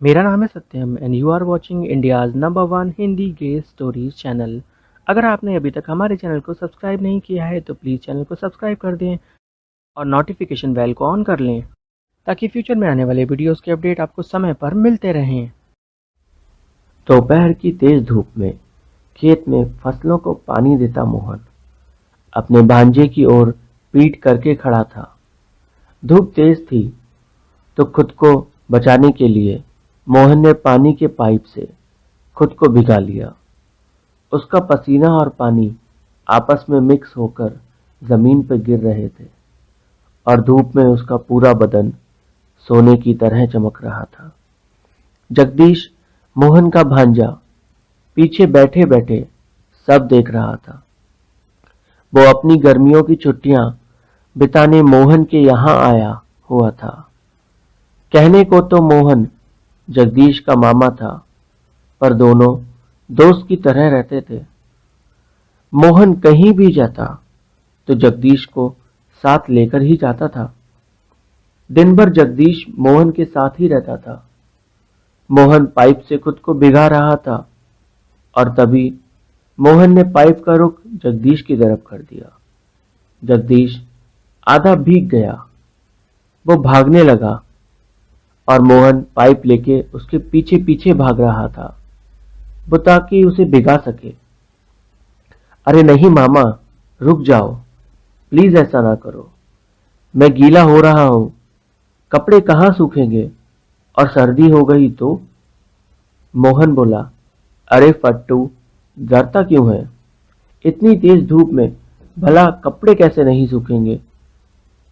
मेरा नाम है Satyam and you are watching India's number one Hindi gay stories channel. अगर आपने अभी तक हमारे चैनल को सब्सक्राइब नहीं किया है तो प्लीज़ चैनल को सब्सक्राइब कर दें और नोटिफिकेशन बेल को ऑन कर लें ताकि फ्यूचर में आने वाले वीडियोस के अपडेट आपको समय पर मिलते रहें। दोपहर की तेज धूप में खेत में फसलों को पानी देता मोहन अपने भांजे की ओर पीठ करके खड़ा था। धूप तेज थी तो खुद को बचाने के लिए मोहन ने पानी के पाइप से खुद को भिगा लिया। उसका पसीना और पानी आपस में मिक्स होकर जमीन पर गिर रहे थे और धूप में उसका पूरा बदन सोने की तरह चमक रहा था। जगदीश, मोहन का भांजा, पीछे बैठे बैठे सब देख रहा था। वो अपनी गर्मियों की छुट्टियां बिताने मोहन के यहाँ आया हुआ था। कहने को तो मोहन जगदीश का मामा था, पर दोनों दोस्त की तरह रहते थे। मोहन कहीं भी जाता तो जगदीश को साथ लेकर ही जाता था। दिन भर जगदीश मोहन के साथ ही रहता था। मोहन पाइप से खुद को भिगा रहा था और तभी मोहन ने पाइप का रुख जगदीश की तरफ कर दिया। जगदीश आधा भीग गया। वो भागने लगा और मोहन पाइप लेके उसके पीछे पीछे भाग रहा था, वो ताकि उसे भिगा सके। अरे नहीं मामा, रुक जाओ, प्लीज ऐसा ना करो, मैं गीला हो रहा हूं, कपड़े कहाँ सूखेंगे और सर्दी हो गई तो। मोहन बोला, अरे फट्टू, डरता क्यों है? इतनी तेज धूप में भला कपड़े कैसे नहीं सूखेंगे?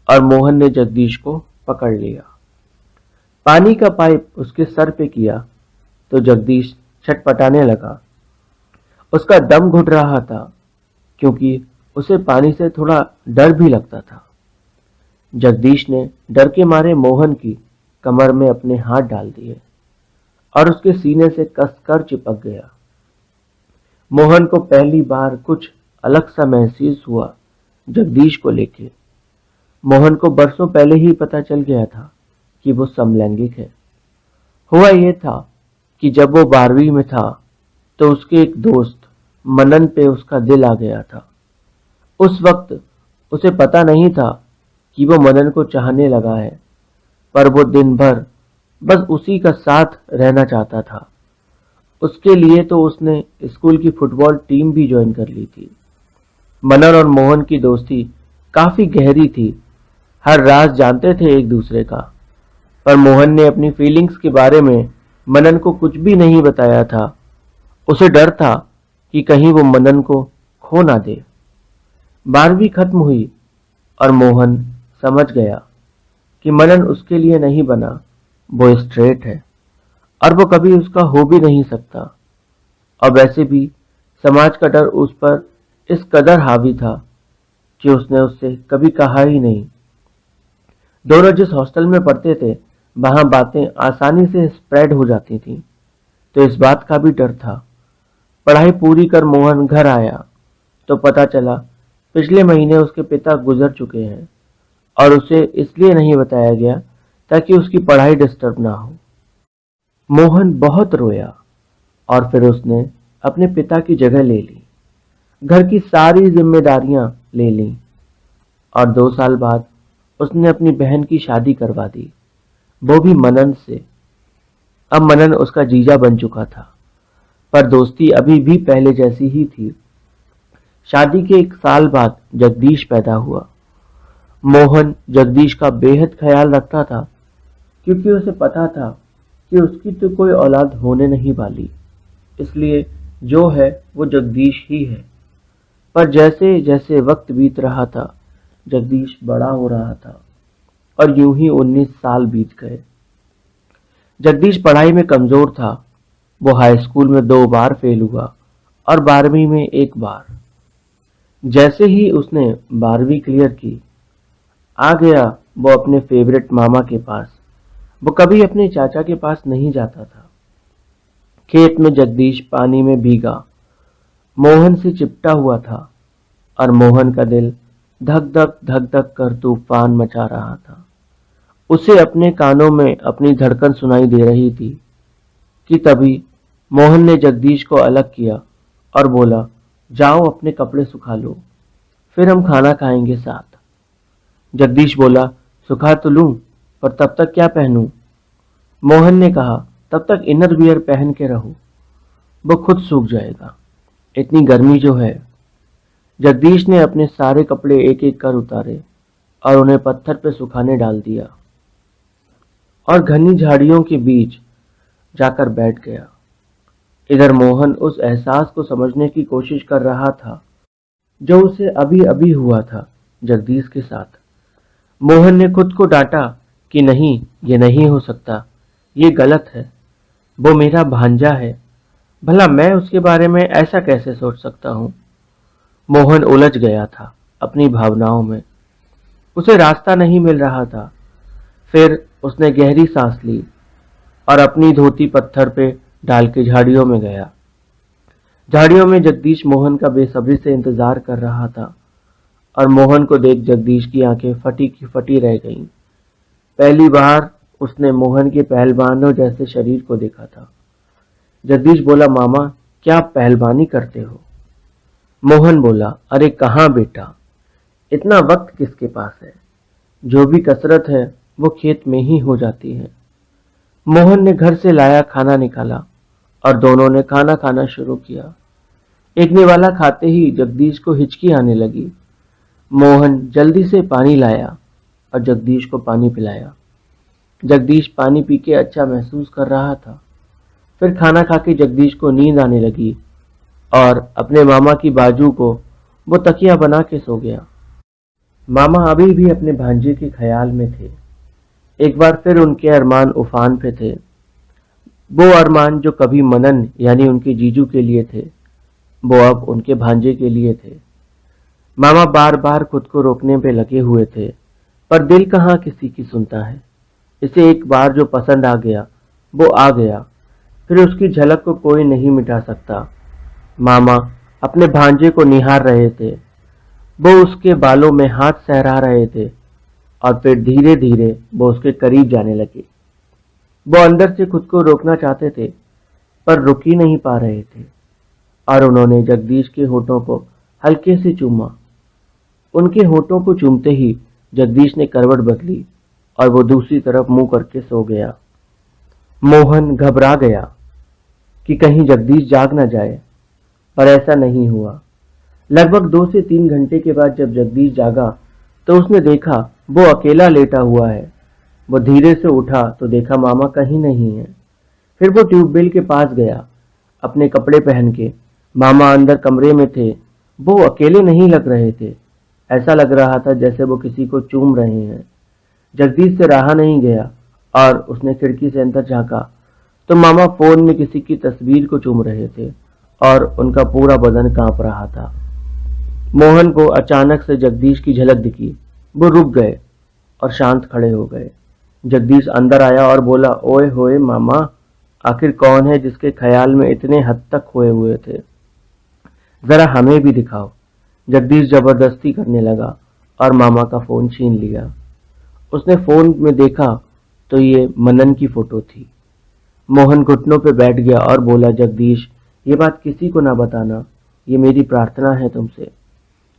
और मोहन ने जगदीश को पकड़ लिया। पानी का पाइप उसके सर पे किया तो जगदीश छटपटाने लगा। उसका दम घुट रहा था क्योंकि उसे पानी से थोड़ा डर भी लगता था। जगदीश ने डर के मारे मोहन की कमर में अपने हाथ डाल दिए और उसके सीने से कसकर चिपक गया। मोहन को पहली बार कुछ अलग सा महसूस हुआ जगदीश को लेके। मोहन को बरसों पहले ही पता चल गया था कि वो समलैंगिक है। हुआ ये था कि जब वो 12वीं में था तो उसके एक दोस्त मनन पे उसका दिल आ गया था। उस वक्त उसे पता नहीं था कि वो मनन को चाहने लगा है, पर वो दिन भर बस उसी का साथ रहना चाहता था। उसके लिए तो उसने स्कूल की फुटबॉल टीम भी ज्वाइन कर ली थी। मनन और मोहन की दोस्ती काफी गहरी थी। हर राज जानते थे एक दूसरे का, पर मोहन ने अपनी फीलिंग्स के बारे में मनन को कुछ भी नहीं बताया था। उसे डर था कि कहीं वो मनन को खो ना दे। 12वीं खत्म हुई और मोहन समझ गया कि मनन उसके लिए नहीं बना। वो स्ट्रेट है और वो कभी उसका हो भी नहीं सकता। और वैसे भी समाज का डर उस पर इस कदर हावी था कि उसने उससे कभी कहा ही नहीं। दोनों जिस हॉस्टल में पढ़ते थे वहां बातें आसानी से स्प्रेड हो जाती थीं, तो इस बात का भी डर था। पढ़ाई पूरी कर मोहन घर आया तो पता चला पिछले महीने उसके पिता गुजर चुके हैं और उसे इसलिए नहीं बताया गया ताकि उसकी पढ़ाई डिस्टर्ब ना हो। मोहन बहुत रोया और फिर उसने अपने पिता की जगह ले ली, घर की सारी जिम्मेदारियां ले लीं और 2 साल बाद उसने अपनी बहन की शादी करवा दी, वो भी मनन से। अब मनन उसका जीजा बन चुका था, पर दोस्ती अभी भी पहले जैसी ही थी। शादी के 1 साल बाद जगदीश पैदा हुआ। मोहन जगदीश का बेहद ख्याल रखता था क्योंकि उसे पता था कि उसकी तो कोई औलाद होने नहीं वाली, इसलिए जो है वो जगदीश ही है। पर जैसे जैसे वक्त बीत रहा था जगदीश बड़ा हो रहा था और यूं ही 19 साल बीत गए। जगदीश पढ़ाई में कमजोर था। वो हाई स्कूल में 2 बार फेल हुआ और 12वीं में 1 बार। जैसे ही उसने 12वीं क्लियर की, आ गया वो अपने फेवरेट मामा के पास। वो कभी अपने चाचा के पास नहीं जाता था। खेत में जगदीश पानी में भीगा मोहन से चिपटा हुआ था और मोहन का दिल धक धक कर तूफान मचा रहा था। उसे अपने कानों में अपनी धड़कन सुनाई दे रही थी। कि तभी मोहन ने जगदीश को अलग किया और बोला, जाओ अपने कपड़े सुखा लो, फिर हम खाना खाएंगे साथ। जगदीश बोला, सुखा तो लूं, पर तब तक क्या पहनूं? मोहन ने कहा, तब तक इनर वियर पहन के रहो, वो खुद सूख जाएगा, इतनी गर्मी जो है। जगदीश ने अपने सारे कपड़े एक एक कर उतारे और उन्हें पत्थर पे सुखाने डाल दिया और घनी झाड़ियों के बीच जाकर बैठ गया। इधर मोहन उस एहसास को समझने की कोशिश कर रहा था जो उसे अभी अभी हुआ था जगदीश के साथ। मोहन ने खुद को डांटा कि नहीं, ये नहीं हो सकता, ये गलत है। वो मेरा भांजा है, भला मैं उसके बारे में ऐसा कैसे सोच सकता हूं? मोहन उलझ गया था अपनी भावनाओं में, उसे रास्ता नहीं मिल रहा था। फिर उसने गहरी सांस ली और अपनी धोती पत्थर पे डाल के झाड़ियों में गया। झाड़ियों में जगदीश मोहन का बेसब्री से इंतजार कर रहा था और मोहन को देख जगदीश की आंखें फटी की फटी रह गईं। पहली बार उसने मोहन के पहलवानों जैसे शरीर को देखा था। जगदीश बोला, मामा क्या आप पहलवानी करते हो? मोहन बोला, अरे कहाँ बेटा, इतना वक्त किसके पास है, जो भी कसरत है वो खेत में ही हो जाती है। मोहन ने घर से लाया खाना निकाला और दोनों ने खाना खाना शुरू किया। एक निवाला खाते ही जगदीश को हिचकी आने लगी। मोहन जल्दी से पानी लाया और जगदीश को पानी पिलाया। जगदीश पानी पी के अच्छा महसूस कर रहा था। फिर खाना खा के जगदीश को नींद आने लगी और अपने मामा की बाजू को वो तकिया बना के सो गया। मामा अभी भी अपने भांजे के ख्याल में थे। एक बार फिर उनके अरमान उफान पे थे। वो अरमान जो कभी मनन यानी उनके जीजू के लिए थे, वो अब उनके भांजे के लिए थे। मामा बार बार खुद को रोकने पे लगे हुए थे, पर दिल कहाँ किसी की सुनता है। इसे एक बार जो पसंद आ गया वो आ गया, फिर उसकी झलक को कोई नहीं मिटा सकता। मामा अपने भांजे को निहार रहे थे। वो उसके बालों में हाथ सहरा रहे थे और फिर धीरे धीरे वो उसके करीब जाने लगे। वो अंदर से खुद को रोकना चाहते थे पर रुक ही नहीं पा रहे थे और उन्होंने जगदीश के होठों को हल्के से चूमा। उनके होठों को चूमते ही जगदीश ने करवट बदली और वो दूसरी तरफ मुंह करके सो गया। मोहन घबरा गया कि कहीं जगदीश जाग न जाए, पर ऐसा नहीं हुआ। लगभग 2 से 3 घंटे के बाद जब जगदीश जागा तो उसने देखा वो अकेला लेटा हुआ है। वो धीरे से उठा तो देखा मामा कहीं नहीं है। फिर वो ट्यूबवेल के पास गया अपने कपड़े पहन के। मामा अंदर कमरे में थे। वो अकेले नहीं लग रहे थे, ऐसा लग रहा था जैसे वो किसी को चूम रहे हैं। जगदीश से रहा नहीं गया और उसने खिड़की से अंदर झांका तो मामा फोन में किसी की तस्वीर को चूम रहे थे और उनका पूरा बदन कांप रहा था। मोहन को अचानक से जगदीश की झलक दिखी। वो रुक गए और शांत खड़े हो गए। जगदीश अंदर आया और बोला, ओए होए मामा, आखिर कौन है जिसके ख्याल में इतने हद तक खोए हुए थे? जरा हमें भी दिखाओ। जगदीश जबरदस्ती करने लगा और मामा का फोन छीन लिया। उसने फोन में देखा तो ये मनन की फोटो थी। मोहन घुटनों पे बैठ गया और बोला, जगदीश ये बात किसी को ना बताना, ये मेरी प्रार्थना है तुमसे।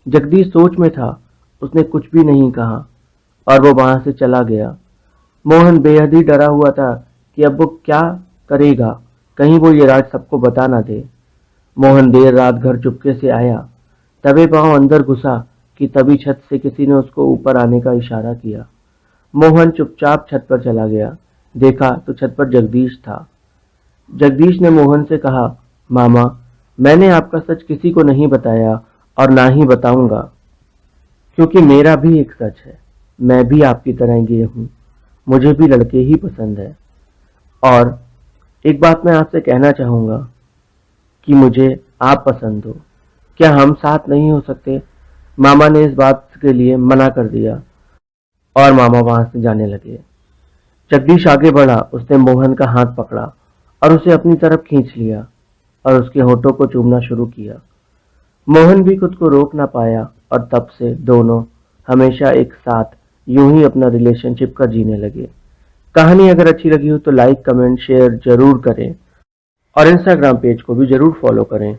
जगदीश सोच में था, उसने कुछ भी नहीं कहा और वो वहां से चला गया। मोहन बेहद ही डरा हुआ था कि अब वो क्या करेगा, कहीं वो ये राज सबको बता ना दे। मोहन देर रात घर चुपके से आया। तबे पांव अंदर घुसा कि तभी छत से किसी ने उसको ऊपर आने का इशारा किया। मोहन चुपचाप छत पर चला गया। देखा तो छत पर जगदीश था। जगदीश ने मोहन से कहा, मामा मैंने आपका सच किसी को नहीं बताया और ना ही बताऊंगा, क्योंकि मेरा भी एक सच है। मैं भी आपकी तरह गे हूं, मुझे भी लड़के ही पसंद है। और एक बात मैं आपसे कहना चाहूंगा कि मुझे आप पसंद हो। क्या हम साथ नहीं हो सकते? मामा ने इस बात के लिए मना कर दिया और मामा वहां से जाने लगे। जगदीश आगे बढ़ा। उसने मोहन का हाथ पकड़ा और उसे अपनी तरफ खींच लिया और उसके होठों को चूमना शुरू किया। मोहन भी खुद को रोक ना पाया और तब से दोनों हमेशा एक साथ यूं ही अपना रिलेशनशिप का जीने लगे। कहानी अगर अच्छी लगी हो तो लाइक, कमेंट, शेयर जरूर करें और इंस्टाग्राम पेज को भी जरूर फॉलो करें।